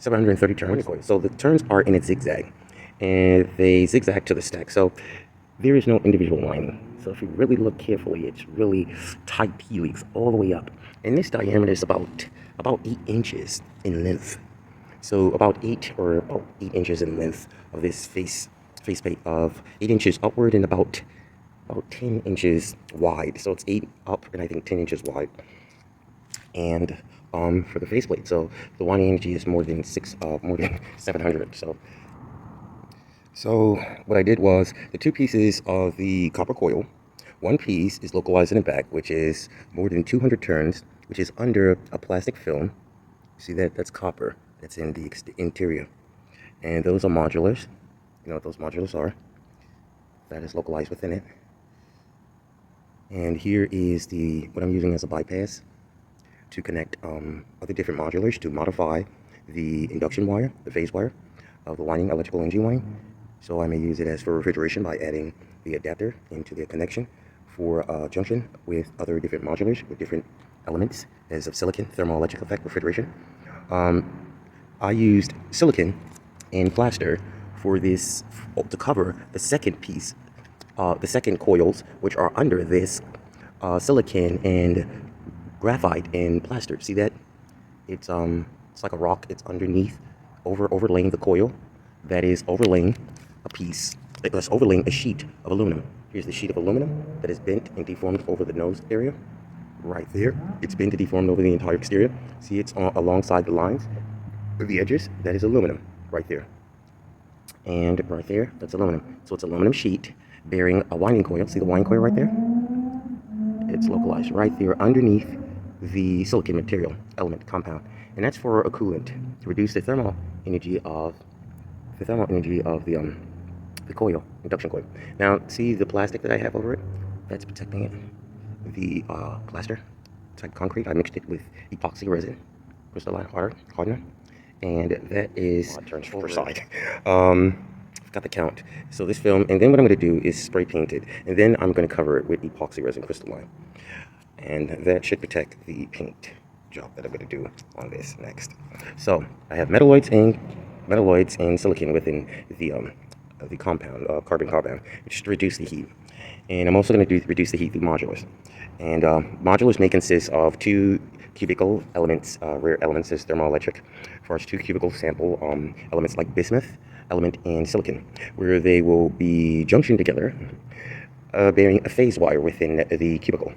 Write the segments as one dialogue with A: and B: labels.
A: 730 turns. So the turns are in a zigzag, and they zigzag to the stack. So there is no individual lining. So if you really look carefully, it's really tight helix all the way up. And this diameter is about 8 inches in length. So about 8 inches in length of this face plate, of 8 inches upward and about 10 inches wide. So it's 8 up and I think 10 inches wide. And for the faceplate, so the winding energy is more than 700. So what I did was the 2 pieces of the copper coil. One piece is localized in the back, which is more than 200 turns, which is under a plastic film. See that? That's copper. That's in the interior. And those are modulars. You know what those modulars are. That is localized within it. And here is what I'm using as a bypass to connect other different modulars to modify the induction wire, the phase wire of the winding, electrical energy winding. So I may use it as for refrigeration by adding the adapter into the connection for junction with other different modulars with different elements as of silicon, thermoelectric effect, refrigeration. I used silicon and plaster for this to cover the second piece, the second coils, which are under this silicon and graphite and plaster. See that? It's like a rock. It's underneath, overlaying the coil. That is overlaying a piece. That's overlaying a sheet of aluminum. Here's the sheet of aluminum that is bent and deformed over the nose area. Right there. It's bent and deformed over the entire exterior. See, it's alongside the lines, the edges. That is aluminum right there. And right there, that's aluminum. So it's aluminum sheet bearing a winding coil. See the winding coil right there? It's localized right there underneath the silicon material element compound. And that's for a coolant to reduce the thermal energy of the coil, induction coil. Now, see the plastic that I have over it? That's protecting it. The plaster type concrete, I mixed it with epoxy resin, crystalline hardener, and that is turns per side. Got the count. So this film, and then what I'm going to do is spray paint it, and then I'm going to cover it with epoxy resin crystalline, and that should protect the paint job that I'm going to do on this next. So I have metalloids and silicon within the compound, carbon compound, which is to reduce the heat. And I'm also going to reduce the heat through modulars. And modulars may consist of 2 cubical elements, rare elements as thermoelectric, for 2 cubical sample elements like bismuth element and silicon, where they will be junctioned together, bearing a phase wire within the cubicle.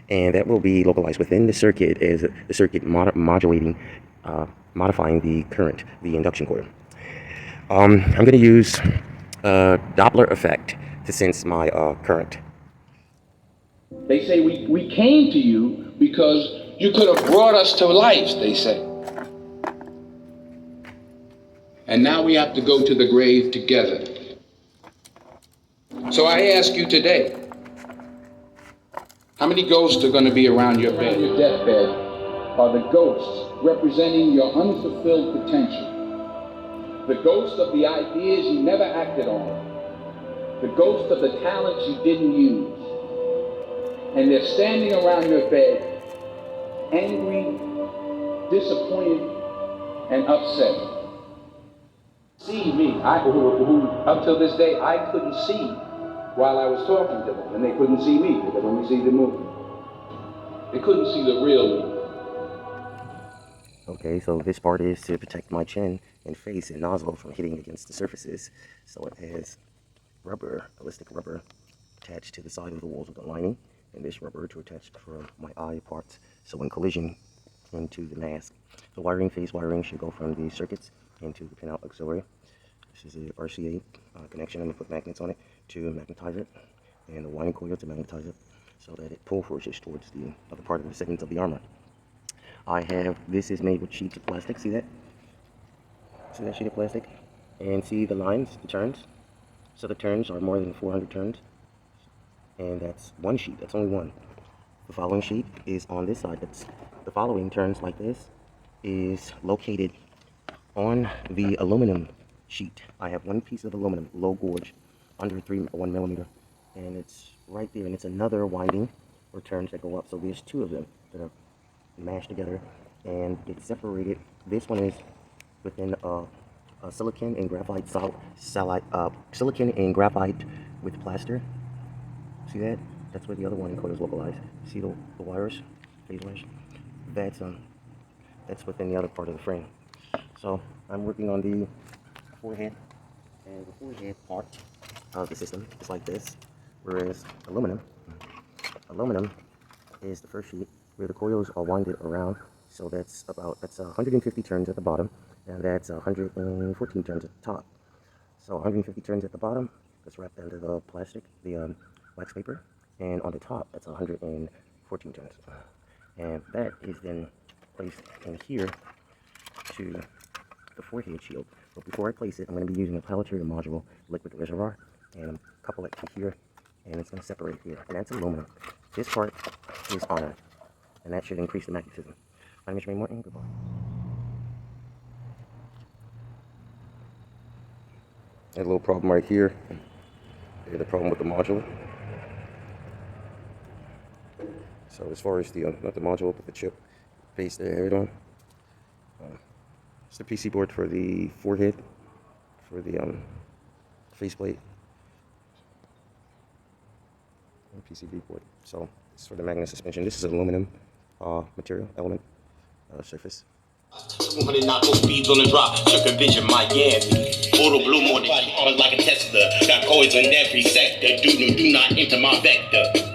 A: And that will be localized within the circuit as the circuit modifying the current, the induction coil. I'm going to use Doppler effect to sense my current.
B: They say we came to you because you could have brought us to life, they say. And now we have to go to the grave together. So I ask you today, how many ghosts are going to be around your bed? Your deathbed are the ghosts representing your unfulfilled potential. The ghost of the ideas you never acted on. The ghost of the talents you didn't use. And they're standing around your bed, angry, disappointed, and upset. See me, who up till this day I couldn't see while I was talking to them, and they couldn't see me because when we see the movie, they couldn't see the real me.
A: Okay, so this part is to protect my chin and face and nozzle from hitting against the surfaces. So it has rubber, ballistic rubber, attached to the side of the walls of the lining, and this rubber to attach for my eye parts. So when collision into the mask, the wiring, phase wiring, should go from the circuits into the pinout auxiliary. This is a RCA connection. I'm going to put magnets on it to magnetize it, and the winding coil to magnetize it so that it pull forces towards the other part of the segments of the armor. This is made with sheets of plastic. See that? See that sheet of plastic? And see the lines, the turns? So the turns are more than 400 turns. And that's one sheet. That's only one. The following sheet is on this side. The following turns like this is located on the aluminum sheet. I have one piece of aluminum, low gauge, under 1 millimeter, and it's right there. And it's another winding or turns that go up. So there's 2 of them that are mashed together and it's separated. This one is within silicon and graphite silicon and graphite with plaster. See that? That's where the other one is localized. See the wires, phase wires? That's within the other part of the frame. So I'm working on the forehead, and the forehead part of the system is like this, whereas aluminum is the first sheet where the coils are winded around. So that's 150 turns at the bottom, and that's 114 turns at the top. So 150 turns at the bottom, that's wrapped under the plastic, the wax paper, and on the top, that's 114 turns. And that is then placed in here to the forehead shield. But before I place it, I'm going to be using a planetary module liquid reservoir, and couple it to here, and it's going to separate here. And that's aluminum. This part is iron, and that should increase the magnetism. My name is Jermaine Morton. Goodbye. A little problem right here. There's the problem with the module. So as far as the not the module, but the chip base there, added on. It's the PC board for the forehead, for the faceplate, and PCB board. So it's for the magnet suspension. This is aluminum material element surface.
C: 200 knot speeds on the drop, circumvision my Yankeed. Photo blue more than like a Tesla. Got coils in every sector. Do not enter my vector.